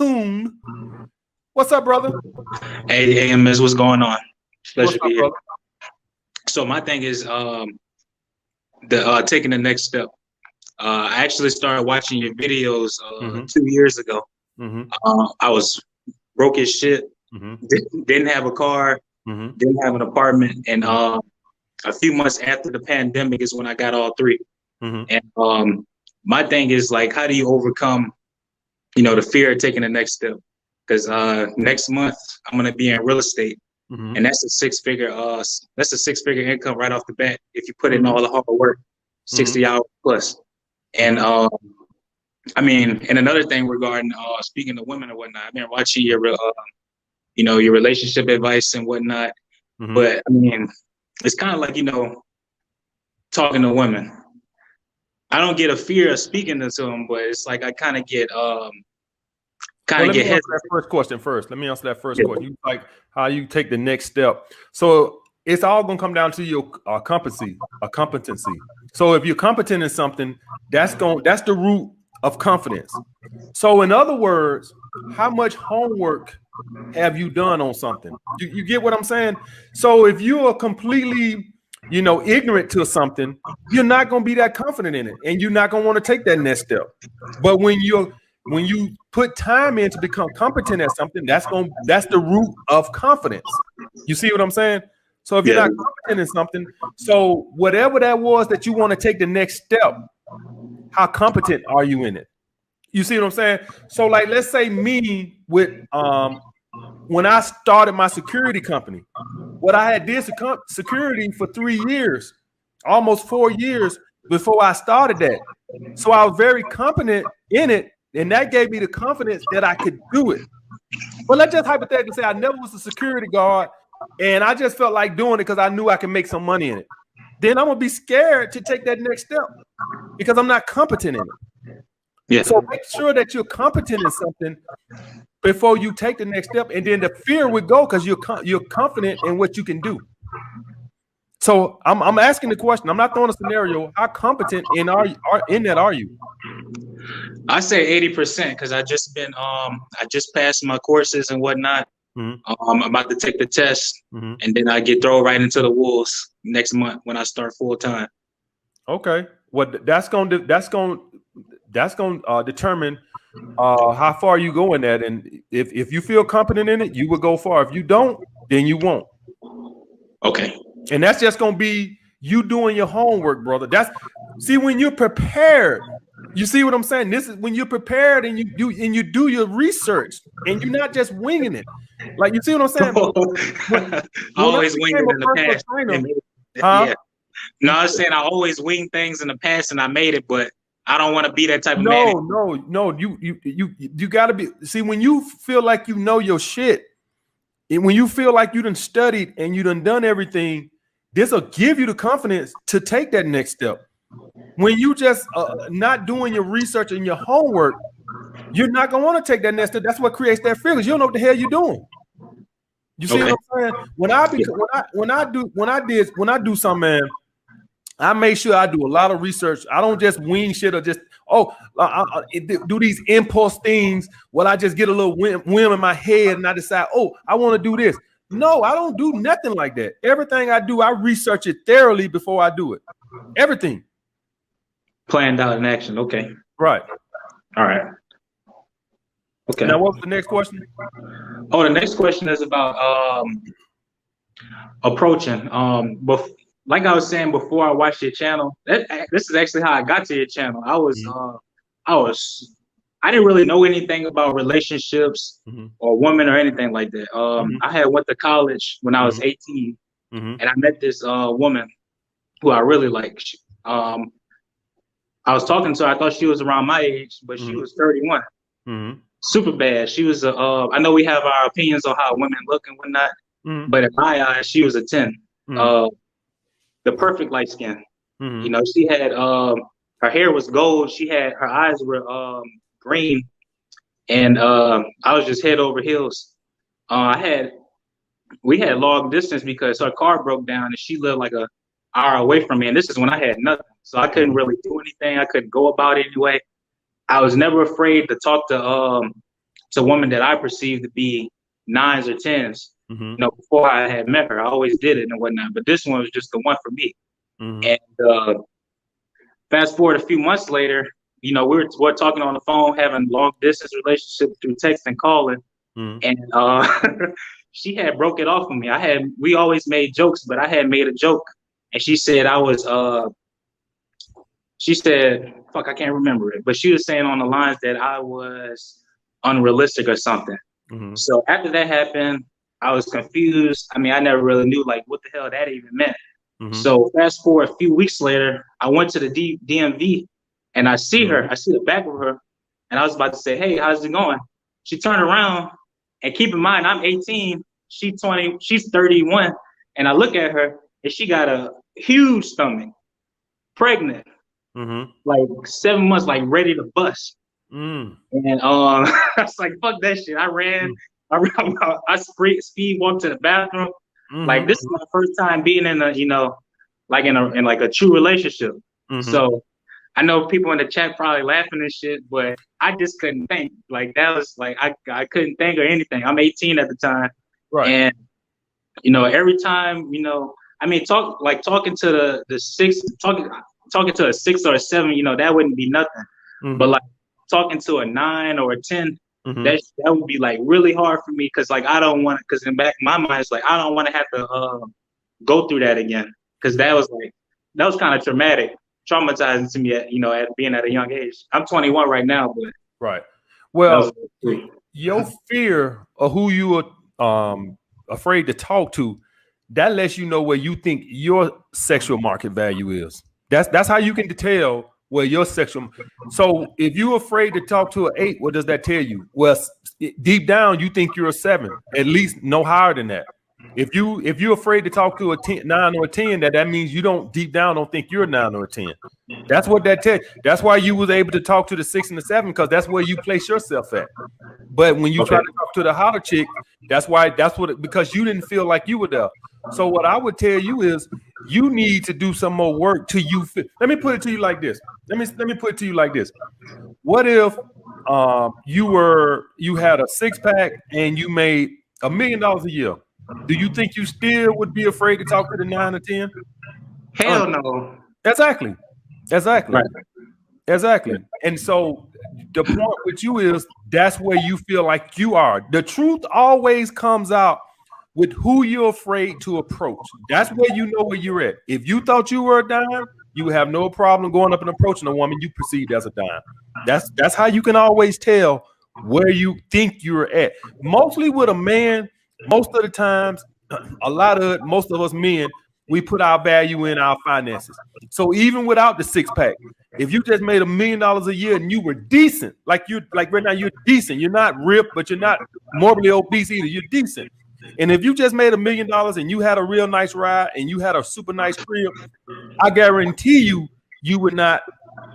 Coon. What's up, brother? Hey, AMS, what's going on? Pleasure What's to be up, here. brother? So my thing is taking the next step. I actually started watching your videos 2 years ago. I was broke as shit. Didn't have a car. Didn't have an apartment. And a few months after the pandemic is when I got all three. And my thing is like, how do you overcome, the fear of taking the next step? Because next month I'm gonna be in real estate, and that's a six-figure income right off the bat if you put in all the hard work, 60 hours plus. And and another thing regarding speaking to women and whatnot, I've been watching your your relationship advice and whatnot. But I mean, it's kind of like talking to women. I don't get a fear of speaking to them, but it's like I kind of get Let me answer that first question first. Let me answer that first question. You like how you take the next step. So it's all gonna come down to your competency. So if you're competent in something, that's the root of confidence. So in other words, how much homework have you done on something? You get what I'm saying? So if you are completely ignorant to something, you're not gonna be that confident in it, and you're not gonna want to take that next step. But when you put time in to become competent at something, that's the root of confidence. You see what I'm saying? So if you're not competent in something, so whatever that was that you want to take the next step, how competent are you in it? You see what I'm saying? So like, let's say me with when I started my security company, what I had did security for 3 years, almost 4 years before I started that. So I was very competent in it, and that gave me the confidence that I could do it. But let's just hypothetically say I never was a security guard, and I just felt like doing it because I knew I could make some money in it. Then I'm gonna be scared to take that next step because I'm not competent in it. Yeah. So make sure that you're competent in something before you take the next step, and then the fear would go because you're confident in what you can do. So I'm asking the question. I'm not throwing a scenario. How competent in that are you? I say 80% because I just passed my courses and whatnot. I'm about to take the test, and then I get thrown right into the wolves next month when I start full time. Okay, well that's going to determine how far you go in that, and if you feel competent in it, you will go far. If you don't, then you won't. Okay. And that's just going to be you doing your homework, brother. See, when you're prepared, you see what I'm saying? This is when you're prepared and you do your research and you're not just winging it. Like, you see what I'm saying? Always winging it in the past. Yeah. No, I was saying I always wing things in the past and I made it, but I don't want to be that type of man. No. You got to be. See, when you feel like you know your shit, and when you feel like you done studied and you done everything, this will give you the confidence to take that next step. When you just not doing your research and your homework, you're not gonna want to take that next step. That's what creates that fear because you don't know what the hell you're doing. You see what I'm saying? When I do something, man, I make sure I do a lot of research. I don't just wing shit or just do these impulse things. Well, I just get a little whim in my head and I decide, I want to do this. No, I don't do nothing like that. Everything I do, I research it thoroughly before I do it. Everything. Planned out in action. Okay. Right. All right. Okay. Now, what's the next question? The next question is about approaching. Like I was saying before I watched your channel, this is actually how I got to your channel. I didn't really know anything about relationships or women or anything like that. I had went to college when I was 18, and I met this woman who I really liked. I was talking to her. I thought she was around my age, but she was 31. Super bad. She was I know we have our opinions on how women look and whatnot, but in my eyes, she was a 10. The perfect light skin. She had her hair was gold. Her eyes were green, and I was just head over heels. We had long distance because her car broke down and she lived like an hour away from me, and this is when I had nothing, so I couldn't really do anything. I couldn't go about it anyway. I was never afraid to talk to women that I perceived to be 9s or 10s. You know, before I had met her, I always did it and whatnot. But this one was just the one for me. And fast forward a few months later, you know, we're talking on the phone, having long distance relationship through text and calling, and she had broke it off with me. We always made jokes, but I had made a joke, and she said fuck, I can't remember it, but she was saying on the lines that I was unrealistic or something. So after that happened, I was confused. I mean, I never really knew like what the hell that even meant. So fast forward a few weeks later, I went to the DMV and I see her, I see the back of her, and I was about to say, hey, how's it going? She turned around, and keep in mind, I'm 18, she's 20, she's 31, and I look at her and she got a huge stomach, pregnant, like 7 months, like ready to bust. And I was like, fuck that shit. I ran, I speed walked to the bathroom. Like this is my first time being in a, you know, like in a true relationship. So I know people in the chat probably laughing and shit, but I just couldn't think. Like that was like I couldn't think or anything. I'm 18 at the time, right? And you know, every time, you know, I mean, talking to the six, talking to a 6 or a 7, you know, that wouldn't be nothing. But like talking to a 9 or a 10. That would be like really hard for me, because like I don't want to, because in the back of my mind it's like I don't want to have to go through that again, because that was kind of traumatizing to me at, you know, at being at a young age. I'm 21 right now, but right. Well, your fear of who you are afraid to talk to, that lets you know where you think your sexual market value is. That's how you can tell where your sexual. So if you're afraid to talk to an 8, what does that tell you? Well, deep down you think you're a 7, at least no higher than that. If you're afraid to talk to a 9 or a 10, that means you don't deep down don't think you're a 9 or a 10. That's what that tells. That's why you was able to talk to the 6 and the 7, because that's where you place yourself at. But when you try to talk to the hotter chick, because you didn't feel like you were there. So what I would tell you is you need to do some more work till you fit. Let me put it to you like this. Let me put it to you like this. What if you had a 6-pack and you made $1 million a year? Do you think you still would be afraid to talk to the 9 or 10? Hell no. Exactly. Right. Exactly. And so the point with you is that's where you feel like you are. The truth always comes out with who you're afraid to approach. That's where you know where you're at. If you thought you were a dime, you would have no problem going up and approaching a woman you perceived as a dime. That's how you can always tell where you think you're at. Mostly with a man, most of the times, most of us men, we put our value in our finances. So even without the 6-pack, if you just made $1 million a year and you were decent, like right now, you're decent. You're not ripped, but you're not morbidly obese either. You're decent. And if you just made $1 million and you had a real nice ride and you had a super nice crib, I guarantee you would not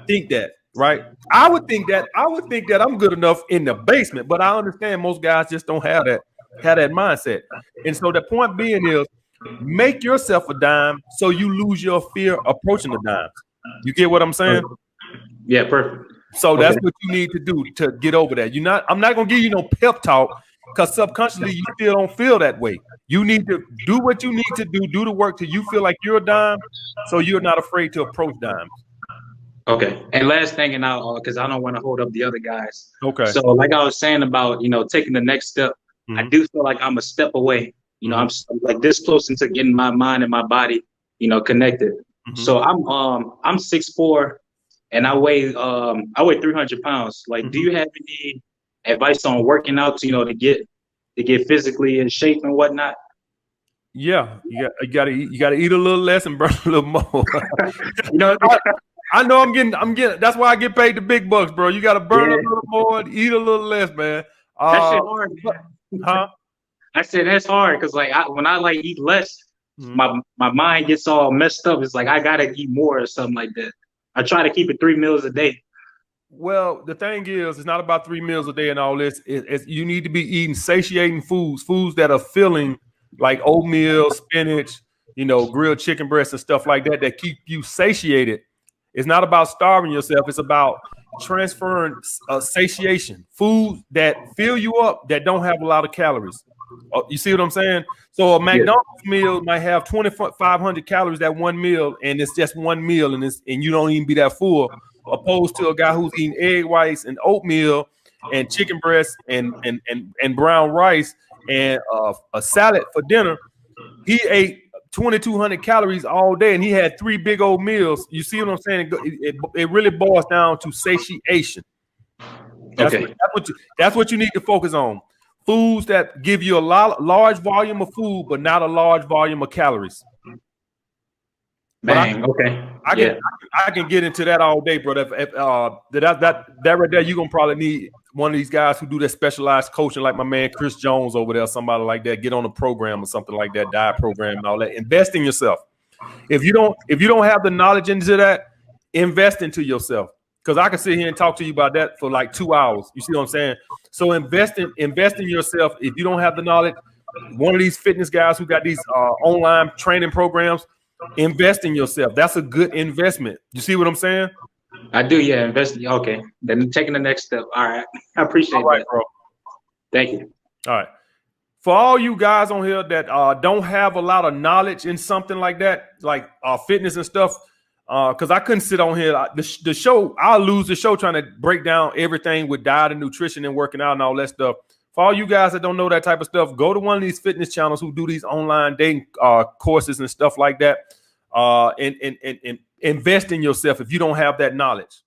think that, right? I would think that I'm good enough in the basement, but I understand most guys just don't have that mindset. And so the point being is, make yourself a dime so you lose your fear approaching the dimes. You get what I'm saying? Yeah, perfect. So that's what you need to do to get over that. I'm not gonna give you no pep talk, because subconsciously you still don't feel that way. You need to do what you need to do the work till you feel like you're a dime, so you're not afraid to approach dimes. Okay. And last thing, and because I don't want to hold up the other guys. Okay. So like I was saying about, you know, taking the next step, I do feel like I'm a step away. You know, I'm like this close into getting my mind and my body, you know, connected. So I'm 6'4", and I weigh 300 pounds. Like, do you have any advice on working out to, you know, to get physically in shape and whatnot? Yeah, you gotta eat a little less and burn a little more. You know, I know I'm getting. That's why I get paid the big bucks, bro. You gotta burn a little more, and eat a little less, man. That shit hard, man. Huh? I said that's hard because like when I like eat less, my mind gets all messed up. It's like I gotta eat more or something like that. I try to keep it 3 meals a day. Well, the thing is, it's not about 3 meals a day and all this. You need to be eating satiating foods that are filling, like oatmeal, spinach, you know, grilled chicken breasts and stuff like that keep you satiated. It's not about starving yourself. It's about transferring satiation, food that fill you up that don't have a lot of calories. You see what I'm saying? So a McDonald's meal might have 2,500 calories that one meal, and it's just one meal, and you don't even be that full. Opposed to a guy who's eating egg whites and oatmeal and chicken breast and brown rice and a salad for dinner. He ate 2,200 calories all day, and he had 3 big old meals. You see what I'm saying? It really boils down to satiation. That's what you need to focus on. Foods that give you a large volume of food, but not a large volume of calories. Bang. I can get into that all day, bro. That right there, you're gonna probably need one of these guys who do that specialized coaching, like my man Chris Jones over there, somebody like that. Get on a program or something like that, diet program and all that. Invest in yourself. If you don't have the knowledge into that, invest into yourself. Because I can sit here and talk to you about that for like 2 hours. You see what I'm saying? So invest in yourself. If you don't have the knowledge, one of these fitness guys who got these online training programs, invest in yourself. That's a good investment. You see what I'm saying? I do, yeah. Invest. Okay. Then taking the next step. All right. I appreciate that, bro. Thank you. All right. For all you guys on here that don't have a lot of knowledge in something like that, like fitness and stuff, because I couldn't sit on here. The show, I'll lose the show trying to break down everything with diet and nutrition and working out and all that stuff. For all you guys that don't know that type of stuff, go to one of these fitness channels who do these online dating courses and stuff like that, and invest in yourself if you don't have that knowledge.